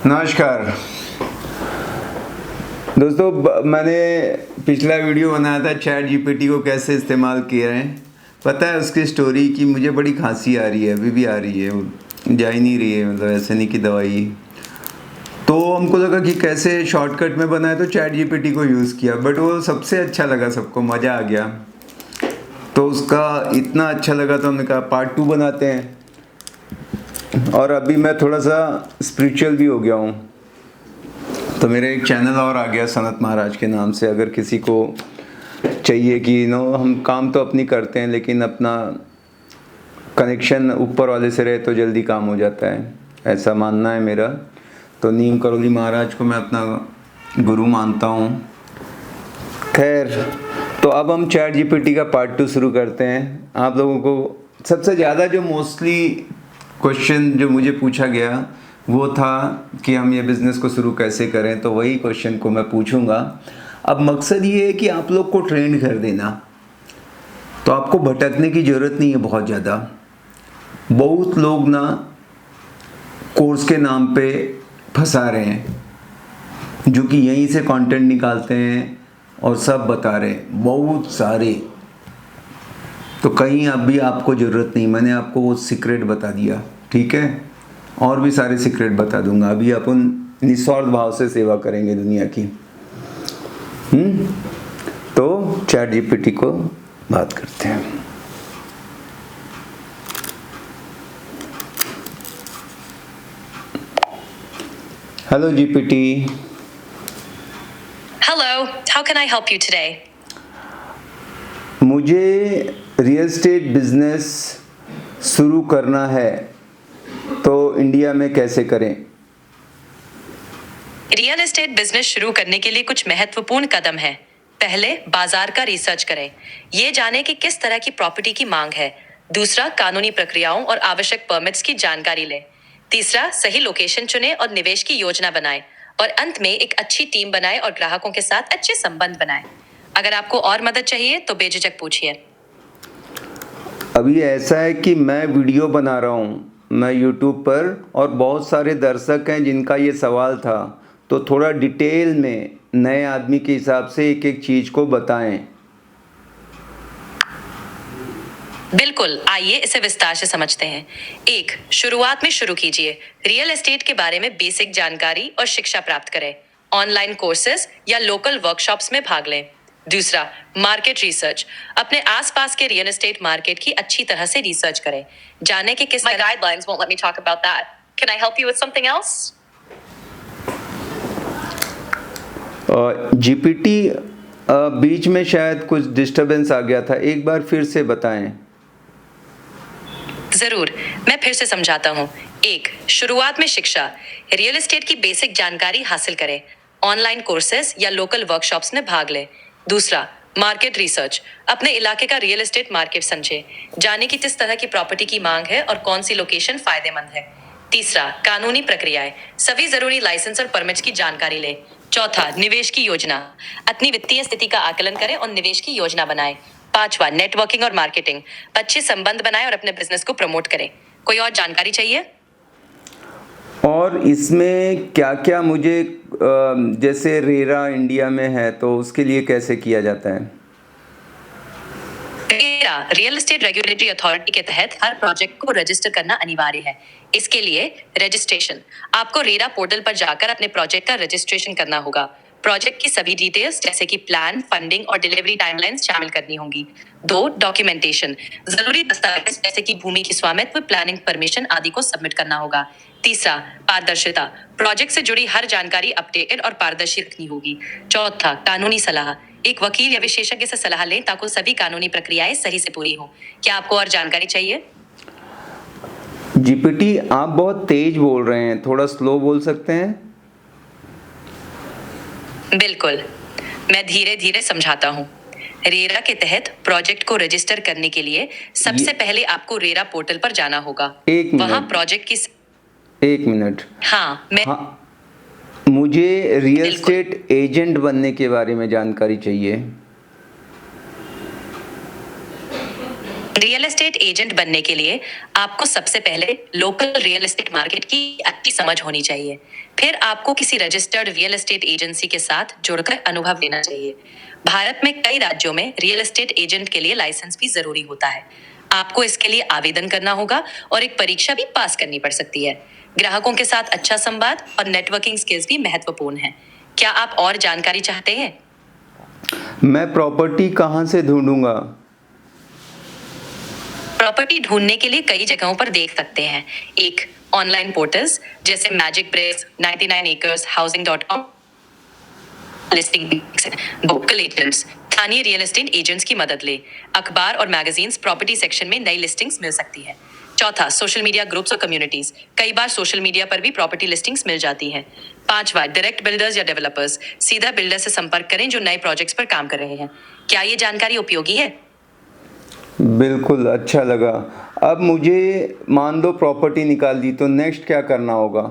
नमस्कार दोस्तों, मैंने पिछला वीडियो बनाया था चैट जीपीटी को कैसे इस्तेमाल किया है। पता है उसकी स्टोरी की मुझे बड़ी खांसी आ रही है, अभी भी आ रही है, वो जा ही नहीं रही है, मतलब ऐसे नहीं कि दवाई। तो हमको लगा कि कैसे शॉर्टकट में बनाए, तो चैट जीपीटी को यूज़ किया, बट वो सबसे अच्छा लगा, सबको मज़ा आ गया। तो उसका इतना अच्छा लगा तो हमने कहा पार्ट 2 बनाते हैं। और अभी मैं थोड़ा सा स्पिरिचुअल भी हो गया हूँ, तो मेरे एक चैनल और आ गया सनत महाराज के नाम से। अगर किसी को चाहिए कि हम काम तो अपनी करते हैं, लेकिन अपना कनेक्शन ऊपर वाले से रहे तो जल्दी काम हो जाता है, ऐसा मानना है मेरा। तो नीम करोली महाराज को मैं अपना गुरु मानता हूँ। खैर, तो अब हम चैट जीपीटी का पार्ट 2 शुरू करते हैं। आप लोगों को सबसे ज़्यादा जो मोस्टली क्वेश्चन जो मुझे पूछा गया वो था कि हम ये बिज़नेस को शुरू कैसे करें, तो वही क्वेश्चन को मैं पूछूंगा। अब मकसद ये है कि आप लोग को ट्रेंड कर देना, तो आपको भटकने की ज़रूरत नहीं है बहुत ज़्यादा। बहुत लोग ना कोर्स के नाम पे फंसा रहे हैं, जो कि यहीं से कंटेंट निकालते हैं और सब बता रहे हैं, बहुत सारे। तो कहीं अभी आपको ज़रूरत नहीं, मैंने आपको वो सीक्रेट बता दिया, ठीक है। और भी सारे सीक्रेट बता दूंगा। अभी अपन निस्वार्थ भाव से सेवा करेंगे दुनिया की। तो चैट जीपीटी को बात करते हैं। Hello GPT. Hello, how can I help you today? मुझे रियल एस्टेट बिजनेस शुरू करना है, तो इंडिया में कैसे करें? रियल एस्टेट बिजनेस शुरू करने के लिए कुछ महत्वपूर्ण कदम हैं। पहले बाजार का रिसर्च करें, ये जाने कि किस तरह की प्रॉपर्टी की मांग है। दूसरा, कानूनी प्रक्रियाओं और आवश्यक परमिट्स की जानकारी लें। तीसरा, सही लोकेशन चुनें और निवेश की योजना बनाएं। और अंत में एक अच्छी टीम बनाएं और ग्राहकों के साथ अच्छे संबंध बनाएं। अगर आपको और मदद चाहिए तो बेझिझक पूछिए। अभी ऐसा है कि मैं वीडियो बना रहा हूँ, मैं यूट्यूब पर, और बहुत सारे दर्शक हैं जिनका ये सवाल था, तो थोड़ा डिटेल में नए आदमी के हिसाब से एक एक चीज़ को बताएं। बिल्कुल, आइए इसे विस्तार से समझते हैं। एक, शुरुआत में शुरू कीजिए। रियल एस्टेट के बारे में बेसिक जानकारी और शिक्षा प्राप्त करें। ऑनलाइन कोर्सेज या लोकल वर्कशॉप्स में भाग लें। दूसरा, मार्केट रिसर्च। अपने आसपास के रियल एस्टेट मार्केट की अच्छी तरह से रिसर्च करें। जाने के किस My guidelines won't let me talk about that. Can I help you with something else? GPT, बीच में शायद कुछ डिस्टरबेंस आ गया था, एक बार फिर से बताएं। जरूर, मैं फिर से समझाता हूँ। एक, शुरुआत में शिक्षा। रियल एस्टेट की बेसिक जानकारी हासिल करें। ऑनलाइन कोर्सेज या लोकल वर्कशॉप्स में भाग लें। दूसरा, मार्केट रिसर्च। अपने इलाके का रियल एस्टेट मार्केट समझें। जाने की किस तरह की प्रॉपर्टी की मांग है और कौन सी लोकेशन फायदेमंद है। तीसरा, कानूनी प्रक्रियाएं। सभी जरूरी लाइसेंस और परमिट्स की जानकारी लें। चौथा, निवेश की योजना। अपनी वित्तीय स्थिति का आकलन करें और निवेश की योजना बनाएं। पांचवा, नेटवर्किंग और मार्केटिंग। अच्छे संबंध बनाएं और अपने बिजनेस को प्रमोट करें। कोई और जानकारी चाहिए? और इसमें क्या क्या मुझे, जैसे रेरा इंडिया में है, तो उसके लिए कैसे किया जाता है? RERA, real estate regulatory authority के तहत हर प्रोजेक्ट को रजिस्टर करना अनिवार्य है। इसके लिए रजिस्ट्रेशन, आपको रेरा पोर्टल पर जाकर अपने प्रोजेक्ट का रजिस्ट्रेशन करना होगा। प्रोजेक्ट की सभी डिटेल्स जैसे कि प्लान, फंडिंग और डिलीवरी टाइमलाइंस शामिल करनी होंगी। दो, डॉक्यूमेंटेशन। जरूरी दस्तावेज जैसे कि भूमि की स्वामित्व, प्लानिंग परमिशन आदि को सबमिट करना होगा। तीसरा, पारदर्शिता। प्रोजेक्ट से जुड़ी हर जानकारी अपडेटेड और पारदर्शी रखनी होगी। चौथा, कानूनी सलाह। एक वकील या विशेषज्ञ से सलाह लें ताकि सभी कानूनी प्रक्रियाएं सही से पूरी हो। क्या आपको और जानकारी चाहिए? जीपीटी, आप बहुत तेज बोल रहे हैं, थोड़ा स्लो बोल सकते हैं? बिल्कुल, मैं धीरे धीरे समझाता हूँ। रेरा के तहत प्रोजेक्ट को रजिस्टर करने के लिए सबसे पहले आपको रेरा पोर्टल पर जाना होगा। एक मिनट। वहाँ प्रोजेक्ट की एक मिनट। हाँ, मैं मुझे रियल बिल्कुल। एस्टेट एजेंट बनने के बारे में जानकारी चाहिए। रियल एस्टेट एजेंट बनने के लिए आपको सबसे पहले लोकल रियल एस्टेट मार्केट की अच्छी समझ होनी चाहिए। फिर आपको किसी रजिस्टर्ड रियल एस्टेट एजेंसी के साथ जुड़कर अनुभव लेना चाहिए। भारत में कई राज्यों में रियल एस्टेट एजेंट के लिए लाइसेंस भी जरूरी होता है। आपको इसके लिए आवेदन करना होगा और एक परीक्षा भी पास करनी पड़ सकती है। ग्राहकों के साथ अच्छा संवाद और नेटवर्किंग स्किल्स भी महत्वपूर्ण है। क्या आप और जानकारी चाहते हैं? मैं प्रॉपर्टी कहाँ से ढूंढूंगा? प्रॉपर्टी ढूंढने के लिए कई जगहों पर देख सकते हैं। एक, ऑनलाइन पोर्टल्स जैसे Magic Bricks, 99 acres, housing.com, listing, local agents, स्थानीय रियल एस्टेट एजेंट्स की मदद ले। अखबार और मैगजीन्स प्रॉपर्टी सेक्शन में नई लिस्टिंग्स मिल सकती है। चौथा, सोशल मीडिया ग्रुप्स और कम्युनिटीज, कई बार सोशल मीडिया पर भी प्रॉपर्टी लिस्टिंग्स मिल जाती हैं। पांचवा, डायरेक्ट बिल्डर्स या डेवलपर्स, सीधा बिल्डर से संपर्क करें जो नए प्रोजेक्ट्स पर काम कर रहे हैं। क्या ये जानकारी उपयोगी है? बिल्कुल, अच्छा लगा। अब मुझे मान लो प्रॉपर्टी निकाल दी तो नेक्स्ट क्या करना होगा?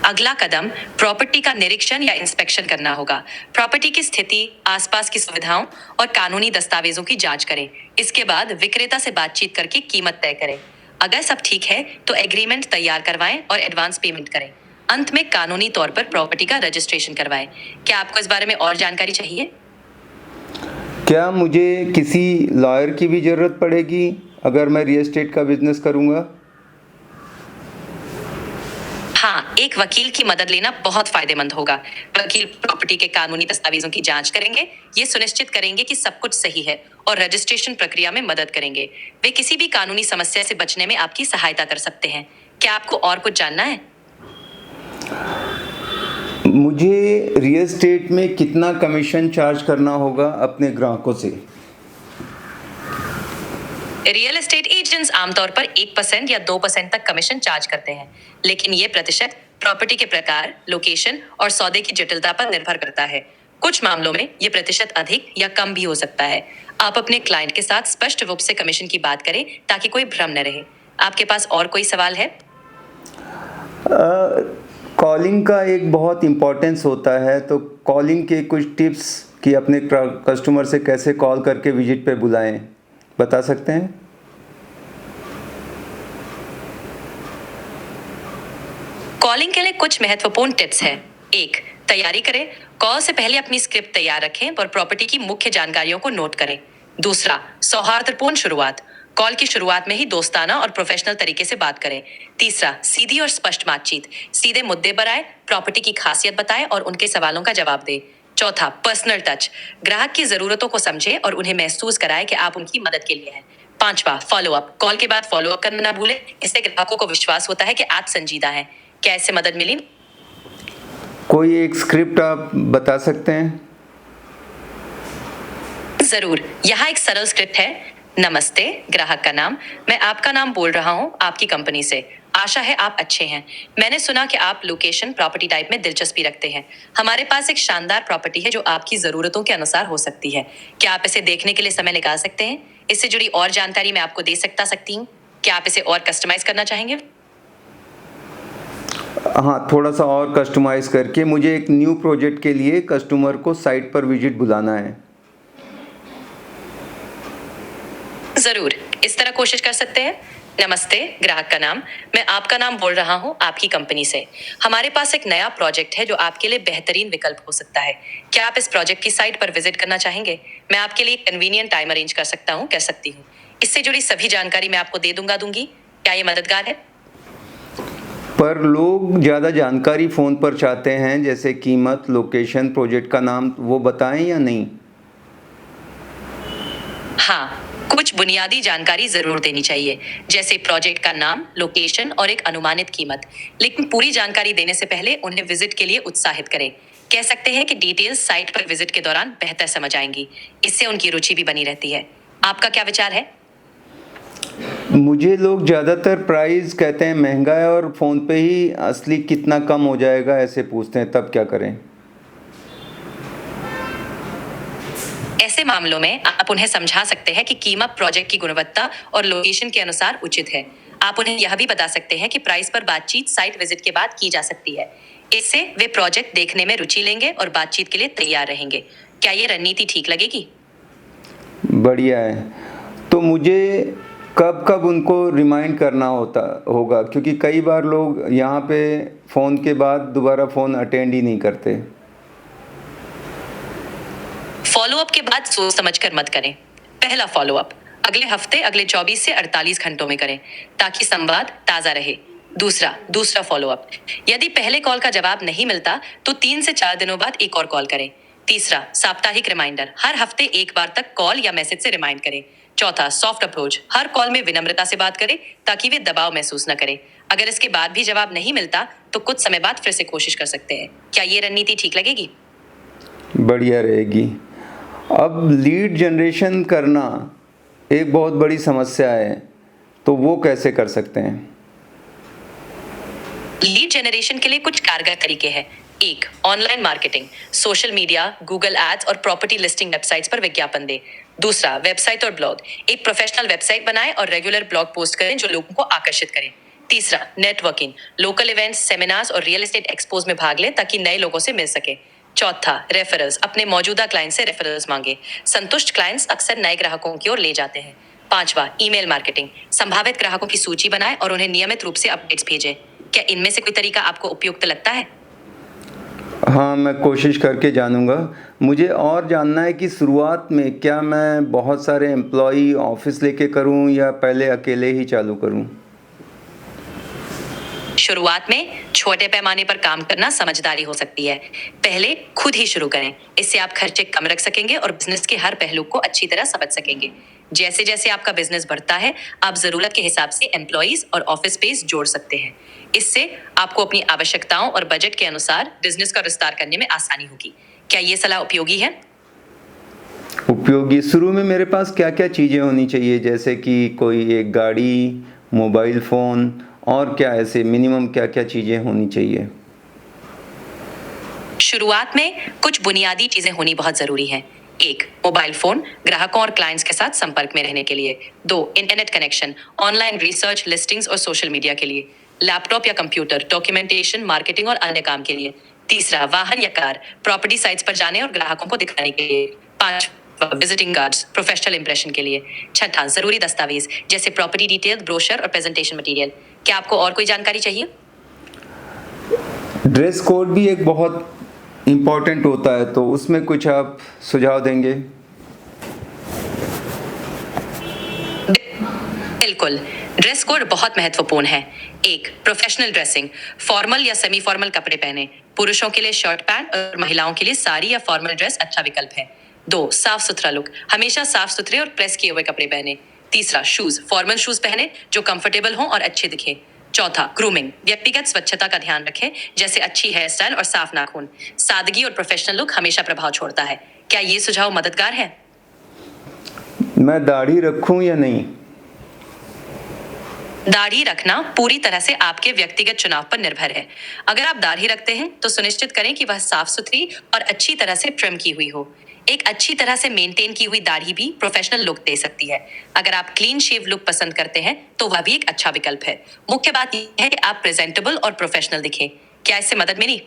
अगला कदम प्रॉपर्टी का निरीक्षण या इंस्पेक्शन करना होगा। प्रॉपर्टी की स्थिति, आसपास की सुविधाओं और कानूनी दस्तावेजों की जांच करें। इसके बाद विक्रेता से बातचीत करके कीमत तय करें। अगर सब ठीक है तो एग्रीमेंट तैयार करवाएं और एडवांस पेमेंट करें। अंत में कानूनी तौर पर प्रॉपर्टी का रजिस्ट्रेशन करवाएं। क्या आपको इस बारे में और जानकारी चाहिए? क्या मुझे किसी लॉयर की भी ज़रूरत पड़ेगी अगर मैं रियल एस्टेट का बिजनेस करूँगा? हाँ, एक वकील की मदद लेना बहुत फायदेमंद होगा। वकील प्रॉपर्टी के कानूनी दस्तावेजों की जांच करेंगे, ये सुनिश्चित करेंगे कि सब कुछ सही है और रजिस्ट्रेशन प्रक्रिया में मदद करेंगे। वे किसी भी कानूनी समस्या से बचने में आपकी सहायता कर सकते हैं। क्या आपको और कुछ जानना है? मुझे रियल एस्टेट में कितना कमीशन चार्ज करना होगा अपने ग्राहकों से? रियल एस्टेट एजेंट्स आमतौर पर 1% या 2% तक कमीशन चार्ज करते हैं, लेकिन ये प्रतिशत प्रॉपर्टी के प्रकार, लोकेशन और सौदे की जटिलता पर निर्भर करता है। कुछ मामलों में ये प्रतिशत अधिक या कम भी हो सकता है। आप अपने क्लाइंट के साथ स्पष्ट रूप से कमीशन की बात करें ताकि कोई भ्रम न रहे। आपके पास और कोई सवाल है? कॉलिंग का एक बहुत इम्पोर्टेंस होता है, तो कॉलिंग के कुछ टिप्स कि अपने कस्टमर से कैसे कॉल करके विजिट पे बुलाएं, बता सकते हैं? कॉलिंग के लिए कुछ महत्वपूर्ण टिप्स हैं। एक, तैयारी करें। कॉल से पहले अपनी स्क्रिप्ट तैयार रखें और प्रॉपर्टी की मुख्य जानकारियों को नोट करें। दूसरा, सौहार्दपूर्ण शुरुआत। कॉल की शुरुआत में ही दोस्ताना और प्रोफेशनल तरीके से बात करें। तीसरा, सीधी और स्पष्ट बातचीत। सीधे मुद्दे पर आए, प्रॉपर्टी की खासियत बताएं और उनके सवालों का जवाब दें। चौथा, पर्सनल टच। ग्राहक की जरूरतों को समझें और उन्हें महसूस कराएं कि आप उनकी मदद के लिए हैं। पांचवा, फॉलो अप। कॉल के बाद फॉलो अप करना ना भूलें। इससे ग्राहकों को विश्वास होता है कि आप संजीदा हैं। क्या इससे मदद मिली? कोई एक स्क्रिप्ट आप बता सकते हैं? जरूर, यहाँ एक सरल स्क्रिप्ट है। नमस्ते, ग्राहक का नाम। मैं आपका नाम बोल रहा हूँ आपकी कंपनी से। आशा है आप अच्छे हैं। मैंने सुना कि आप लोकेशन, प्रॉपर्टी टाइप में दिलचस्पी रखते हैं। हमारे पास एक शानदार प्रॉपर्टी है जो आपकी जरूरतों के अनुसार हो सकती है। क्या आप इसे देखने के लिए समय निकाल सकते हैं? इससे जुड़ी और जानकारी मैं आपको दे सकती हूँ। क्या आप इसे और कस्टमाइज करना चाहेंगे? हाँ, थोड़ा सा और कस्टमाइज़ करके। मुझे एक न्यू प्रोजेक्ट के लिए कस्टमर को साइट पर विजिट बुलाना है। जरूर, इस तरह कोशिश कर सकते हैं। नमस्ते, ग्राहक का नाम। मैं आपका नाम बोल रहा हूँ आपकी कंपनी से। हमारे पास एक नया प्रोजेक्ट है जो आपके लिए बेहतरीन विकल्प हो सकता है। क्या आप इस प्रोजेक्ट की साइट पर विजिट करना चाहेंगे? मैं आपके लिए कन्वीनियंट टाइम अरेंज कर सकती हूँ। इससे जुड़ी सभी जानकारी मैं आपको दूंगी। क्या ये मददगार है? पर लोग ज़्यादा जानकारी फ़ोन पर चाहते हैं, जैसे कीमत, लोकेशन, प्रोजेक्ट का नाम, वो बताएं या नहीं? हाँ, कुछ बुनियादी जानकारी जरूर देनी चाहिए, जैसे प्रोजेक्ट का नाम, लोकेशन और एक अनुमानित कीमत। लेकिन पूरी जानकारी देने से पहले उन्हें विजिट के लिए उत्साहित करें। कह सकते हैं कि डिटेल्स साइट पर विजिट के दौरान बेहतर समझ आएंगी। इससे उनकी रुचि भी बनी रहती है। आपका क्या विचार है? मुझे लोग ज़्यादातर प्राइस कहते हैं महंगा है और फ़ोन पे ही असली कितना कम हो जाएगा ऐसे पूछते हैं, तब क्या करें? ऐसे मामलों में आप उन्हें समझा सकते हैं कि कीमत प्रोजेक्ट की गुणवत्ता और लोकेशन के अनुसार उचित है। आप उन्हें यह भी बता सकते हैं कि प्राइस पर बातचीत साइट विजिट के बाद की जा सकती है। इससे वे प्रोजेक्ट देखने में रुचि लेंगे और बातचीत के लिए तैयार रहेंगे। क्या ये रणनीति ठीक लगेगी? बढ़िया है। तो मुझे कब कब उनको रिमाइंड करना होगा, क्योंकि कई बार लोग यहाँ पे फ़ोन के बाद दोबारा फ़ोन अटेंड ही नहीं करते। फॉलो अप के बाद सोच समझकर मत करें। पहला फॉलो अप अगले हफ्ते अगले 24 से 48 घंटों में करें ताकि संवाद ताजा रहे। दूसरा फॉलो अप यदि पहले कॉल का जवाब नहीं मिलता तो 3 से 4 दिनों बाद एक और कॉल करें। तीसरा साप्ताहिक रिमाइंडर हर हफ्ते एक बार तक कॉल या मैसेज से रिमाइंड करें। चौथा सॉफ्ट अप्रोच हर कॉल में विनम्रता से बात करें ताकि वे दबाव महसूस न करें। अगर इसके बाद भी जवाब नहीं मिलता तो कुछ समय बाद फिर से कोशिश कर सकते हैं। क्या ये रणनीति ठीक लगेगी? बढ़िया रहेगी। अब लीड जनरेशन करना एक बहुत बड़ी समस्या है, तो वो कैसे कर सकते हैं? लीड जनरेशन के लिए कुछ कारगर तरीके हैं। 1. Online marketing, social media, Google ads और प्रॉपर्टी लिस्टिंग वेबसाइट्स पर विज्ञापन दें। दूसरा वेबसाइट और ब्लॉग, एक प्रोफेशनल वेबसाइट बनाएं और रेगुलर ब्लॉग पोस्ट करें जो लोगों को आकर्षित करें। तीसरा नेटवर्किंग, लोकल इवेंट्स, सेमिनार्स और रियल एस्टेट एक्सपोज में भाग लें ताकि नए लोगों से मिल सके। चौथा रेफरल्स, अपने मौजूदा क्लाइंट से रेफरल्स मांगे। संतुष्ट क्लाइंट्स अक्सर नए ग्राहकों की ओर ले जाते हैं। पांचवा ईमेल मार्केटिंग, संभावित ग्राहकों की सूची बनाएं और उन्हें नियमित रूप से अपडेट्स भेजें। क्या इनमें से कोई तरीका आपको उपयुक्त लगता है? हाँ, मैं कोशिश करके जानूँगा। मुझे और जानना है कि शुरुआत में क्या मैं बहुत सारे एम्प्लॉई ऑफिस लेके करूँ या पहले अकेले ही चालू करूँ? शुरुआत में छोटे पैमाने पर काम करना समझदारी हो सकती है। पहले खुद ही शुरू करें, इससे आप खर्चे कम रख सकेंगे और बिजनेस के हर पहलू को अच्छी तरह समझ सकेंगे। जैसे जैसे आपका बिजनेस बढ़ता है, आप जरूरत के हिसाब से एम्प्लॉइज और ऑफिस स्पेस जोड़ सकते हैं। इससे आपको अपनी आवश्यकताओं और बजट के अनुसार बिजनेस का विस्तार करने में आसानी होगी। क्या ये सलाह उपयोगी है? उपयोगी। शुरू में मेरे पास क्या क्या चीज़ें होनी चाहिए, जैसे कि कोई एक गाड़ी, मोबाइल फ़ोन, और क्या ऐसे मिनिमम क्या क्या चीज़ें होनी चाहिए? शुरुआत में कुछ बुनियादी चीजें होनी बहुत जरूरी हैं। 1. मोबाइल फोन, ग्राहकों और क्लाइंट्स के साथ संपर्क में रहने के लिए। 2. Internet connection, online research, listings और सोशल मीडिया के लिए। लैपटॉप या कंप्यूटर, डॉक्यूमेंटेशन, मार्केटिंग और अन्य काम के लिए। तीसरा वाहन या कार, प्रॉपर्टी साइट्स पर जाने और ग्राहकों को दिखाने के लिए। 5. विजिटिंग कार्ड्स, प्रोफेशनल इंप्रेशन के लिए। 6. जरूरी दस्तावेज जैसे प्रॉपर्टी डिटेल, ब्रोशर और प्रेजेंटेशन मटेरियल। क्या आपको और कोई जानकारी चाहिए? ड्रेस कोड भी एक बहुत इम्पॉर्टेंट होता है, तो उसमें कुछ आप सुझाव देंगे? बिल्कुल, ड्रेस कोड बहुत महत्वपूर्ण है। 1. प्रोफेशनल ड्रेसिंग, फॉर्मल या सेमी फॉर्मल कपड़े पहने। पुरुषों के लिए शर्ट पैंट और महिलाओं के लिए साड़ी या फॉर्मल ड्रेस अच्छा विकल्प है। 2. साफ सुथरा लुक, हमेशा साफ सुथरे और प्रेस किए हुए कपड़े पहने। तीसरा शूज, फॉर्मल शूज पहने जो कंफर्टेबल हों और अच्छे दिखे। चौथा ग्रूमिंग, व्यक्तिगत स्वच्छता का ध्यान रखें, जैसे अच्छी हेयर स्टाइल और साफ नाखून। सादगी और प्रोफेशनल लुक हमेशा प्रभाव छोड़ता है। क्या ये सुझाव मददगार है? मैं दाढ़ी रखूं या नहीं? दाढ़ी रखना पूरी तरह से आपके व्यक्तिगत चुनाव पर निर्भर है। अगर आप दाढ़ी रखते हैं तो सुनिश्चित करें कि वह साफ सुथरी और अच्छी तरह से ट्रिम की हुई हो। एक अच्छी तरह से मेंटेन की हुई दाढ़ी भी प्रोफेशनल लुक दे सकती है। अगर आप क्लीन शेव लुक पसंद करते हैं तो वह भी एक अच्छा विकल्प है। मुख्य बात यह है कि आप प्रेजेंटेबल और प्रोफेशनल दिखें। क्या इससे मदद मिली?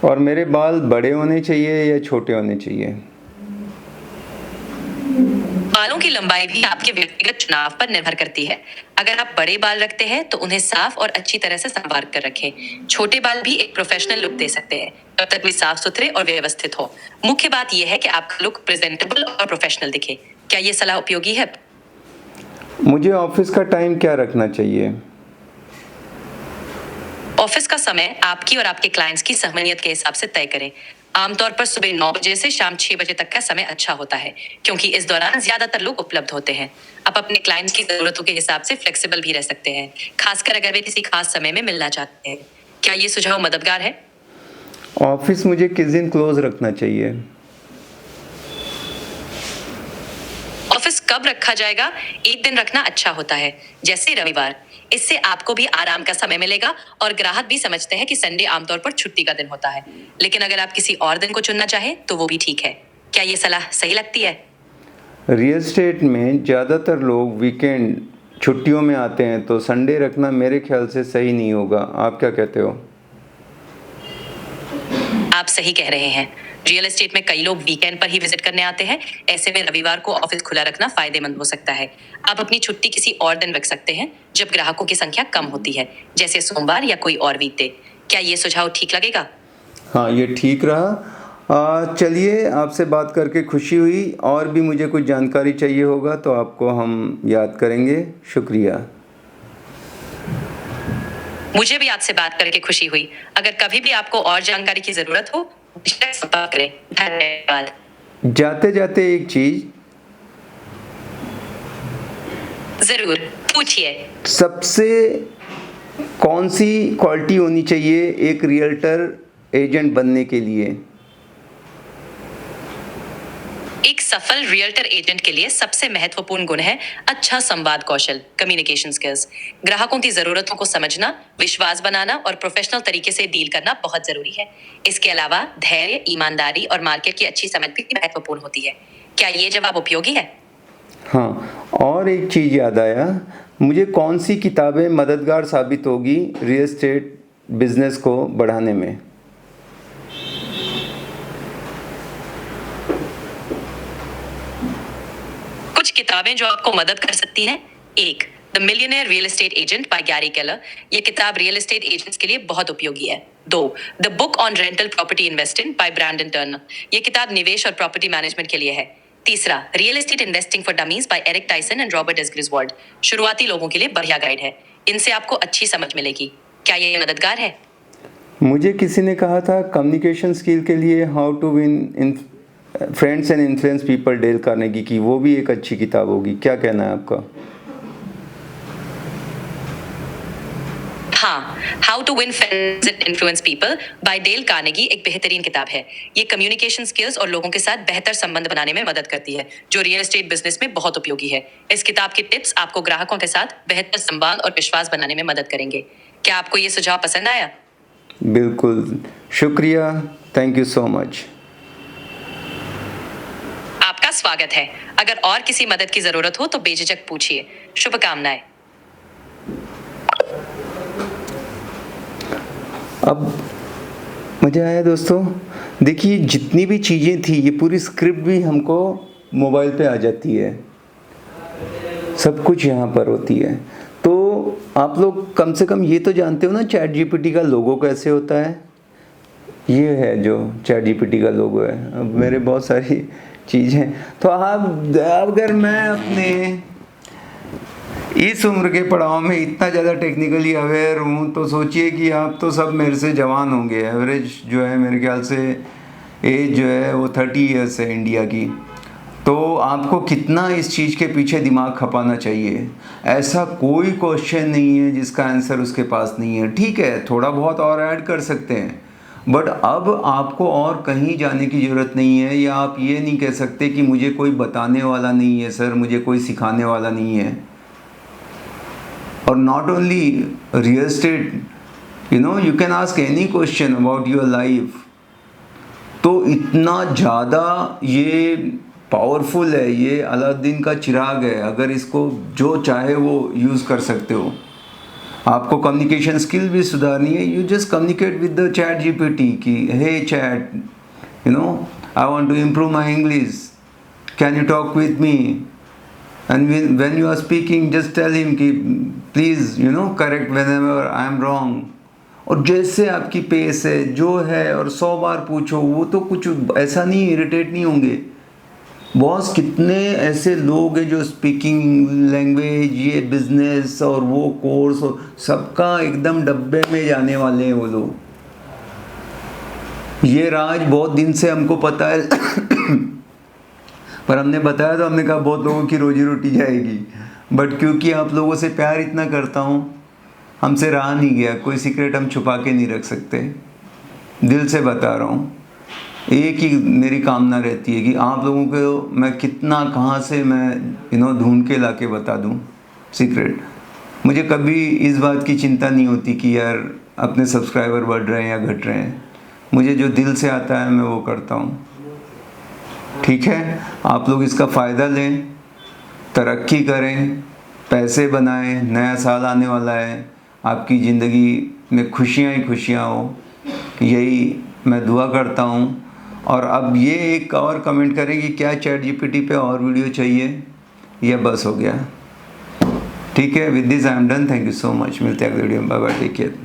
और मेरे बाल बड़े होने चाहिए या छोटे होने चाहिए? बालों की लंबाई भी आपके व्यक्तिगत चुनाव पर निर्भर करती है। अगर आप बड़े बाल रखते हैं तो उन्हें साफ और अच्छी तरह से संवार कर रखें। छोटे बाल भी एक प्रोफेशनल लुक दे सकते हैं, तब तक वे साफ सुथरे और व्यवस्थित हो। मुख्य बात यह है कि आपका लुक प्रेजेंटेबल और प्रोफेशनल दिखे। क्या ये सलाह उपयोगी है? मुझे ऑफिस का टाइम क्या रखना चाहिए? ऑफिस का समय आपकी और आपके क्लाइंट्स की सहमत के हिसाब से तय करें। आमतौर पर सुबह 9 बजे से शाम 6 बजे तक का समय अच्छा होता है, क्योंकि इस दौरान ज्यादातर लोग उपलब्ध होते हैं। आप अपने क्लाइंट्स की जरूरतों के हिसाब से फ्लेक्सिबल भी रह सकते हैं, खासकर अगर वे किसी खास समय में मिलना चाहते हैं। क्या ये सुझाव मददगार है? ऑफिस मुझे किस दिन क्लोज रखना चाहिए? ऑफिस कब रखा जाएगा, एक दिन रखना अच्छा होता है, जैसे रविवार। इससे आपको भी आराम का समय मिलेगा और ग्राहक भी समझते हैं कि संडे आमतौर पर छुट्टी का दिन होता है। लेकिन अगर आप किसी और दिन को चुनना चाहें तो वो भी ठीक है। क्या ये सलाह सही लगती है? रियल एस्टेट में ज़्यादातर लोग वीकेंड छुट्टियों में आते हैं, तो संडे रखना मेरे ख्याल से सही नहीं होगा। आप क्या कहते हो? आप सही कह रहे हैं। रियल एस्टेट में कई लोग वीकेंड पर ही विजिट करने आते हैं। ऐसे में रविवार को ऑफिस खुला रखना फायदेमंद हो सकता है। आप अपनी छुट्टी किसी और दिन रख सकते हैं जब ग्राहकों की संख्या कम होती है, जैसे सोमवार या कोई और वीकडे। क्या ये सुझाव ठीक लगेगा? हाँ, ये ठीक रहा। चलिए, आपसे बात करके खुशी हुई। और भी मुझे कुछ जानकारी चाहिए होगा तो आपको हम याद करेंगे। शुक्रिया। मुझे भी आपसे बात करके खुशी हुई। अगर कभी भी आपको और जानकारी की जरूरत हो, बेशक संपर्क करें। धन्यवाद। जाते जाते एक चीज, जरूर पूछिए। सबसे कौन सी क्वालिटी होनी चाहिए एक रियल्टर एजेंट बनने के लिए? एक सफल रियल्टर एजेंट के लिए सबसे महत्वपूर्ण गुण है अच्छा संवाद कौशल, कम्युनिकेशन स्किल्स। ग्राहकों की जरूरतों को समझना, विश्वास बनाना और प्रोफेशनल तरीके से डील करना बहुत जरूरी है। इसके अलावा धैर्य, ईमानदारी और मार्केट की अच्छी समझ भी महत्वपूर्ण होती है। क्या ये जवाब उपयोगी है? हाँ, और एक चीज़ याद आया मुझे, कौन सी किताबें मददगार साबित होगी रियल एस्टेट बिजनेस को बढ़ाने में? कुछ किताबें जो आपको मदद कर सकती हैं। 1, the millionaire real estate agent by Gary Keller. ये किताब रियल एस्टेट एजेंट्स के लिए बहुत उपयोगी है। 2, the book on rental property investing by Brandon Turner. ये किताब निवेश और प्रॉपर्टी मैनेजमेंट के लिए है। 3, real estate investing for dummies by Eric Tyson and Robert S Griswold. शुरुआती लोगों के लिए बढ़िया गाइड है। इनसे आपको अच्छी समझ मिलेगी। क्या ये मददगार है? मुझे किसी ने कहा था कम्युनिकेशन स्किल के लिए how to win in friends and influence people, Dale Carnegie की, वो भी एक अच्छी किताब होगी। क्या कहना है आपका? हाँ, how to win friends and influence people by Dale Carnegie एक बेहतरीन किताब है। ये कम्युनिकेशन स्किल्स और लोगों के साथ बेहतर संबंध बनाने में मदद करती है, जो रियल एस्टेट बिजनेस में बहुत उपयोगी है। इस किताब की टिप्स आपको ग्राहकों के साथ बेहतर संवाद और विश्वास बनाने में मदद करेंगे। क्या आपको ये सुझाव पसंद आया? बिल्कुल, शुक्रिया। Thank you so much. आपका स्वागत है। अगर और किसी मदद की जरूरत हो तो बेझिझक पूछिए। शुभकामनाएं। अब मज़ा आया दोस्तों। देखिए, जितनी भी चीज़ें थी, ये पूरी स्क्रिप्ट भी हमको मोबाइल पे आ जाती है, सब कुछ यहाँ पर होती है। तो आप लोग कम से कम ये तो जानते हो ना चैट जीपीटी का लोगो कैसे होता है। ये है जो चैट जीपीटी का लोगो है। अब मेरे बहुत सारी चीज़ें, तो आप अगर मैं अपने इस उम्र के पड़ाव में इतना ज़्यादा टेक्निकली अवेयर हूँ तो सोचिए कि आप तो सब मेरे से जवान होंगे। एवरेज जो है मेरे ख्याल से एज जो है वो 30 ईयर्स है इंडिया की। तो आपको कितना इस चीज़ के पीछे दिमाग खपाना चाहिए। ऐसा कोई क्वेश्चन नहीं है जिसका आंसर उसके पास नहीं है। ठीक है, थोड़ा बहुत और ऐड कर सकते हैं, बट अब आपको और कहीं जाने की ज़रूरत नहीं है। या आप ये नहीं कह सकते कि मुझे कोई बताने वाला नहीं है सर, मुझे कोई सिखाने वाला नहीं है। और not only real estate, you can ask any question about your life। तो इतना ज़्यादा ये पावरफुल है, ये अलादीन का चिराग है। अगर इसको जो चाहे वो यूज़ कर सकते हो। आपको कम्युनिकेशन स्किल भी सुधारनी है, you just communicate with the chat GPT कि hey chat, I want to improve my English, can you talk with me. And when you are speaking, just tell him कि please correct whenever I am wrong। और जैसे आपकी pace है जो है, और 100 बार पूछो, वो तो कुछ ऐसा नहीं, इरिटेट नहीं होंगे। बॉस, कितने ऐसे लोग हैं जो स्पीकिंग लैंग्वेज, ये बिजनेस और वो कोर्स और सबका एकदम डब्बे में जाने वाले हैं वो लोग। ये राज बहुत दिन से हमको पता है पर हमने बताया तो हमने कहा बहुत लोगों की रोजी रोटी जाएगी। बट क्योंकि आप लोगों से प्यार इतना करता हूँ, हमसे रहा नहीं गया। कोई सीक्रेट हम छुपा के नहीं रख सकते। दिल से बता रहा हूँ। एक ही मेरी कामना रहती है कि आप लोगों को मैं कितना कहाँ से मैं ढूंढ के ला के बता दूँ सीक्रेट। मुझे कभी इस बात की चिंता नहीं होती कि यार अपने सब्सक्राइबर बढ़ रहे हैं या घट रहे हैं। मुझे जो दिल से आता है मैं वो करता हूँ। ठीक है, आप लोग इसका फ़ायदा लें, तरक्की करें, पैसे बनाएं। नया साल आने वाला है, आपकी ज़िंदगी में खुशियाँ ही खुशियाँ हो, यही मैं दुआ करता हूँ। और अब ये एक और कमेंट करें कि क्या चैट जीपीटी पे और वीडियो चाहिए या बस हो गया? ठीक है, with this I am done. Thank you so much. मिलते हैं अगले वीडियो में। Bye bye, take care.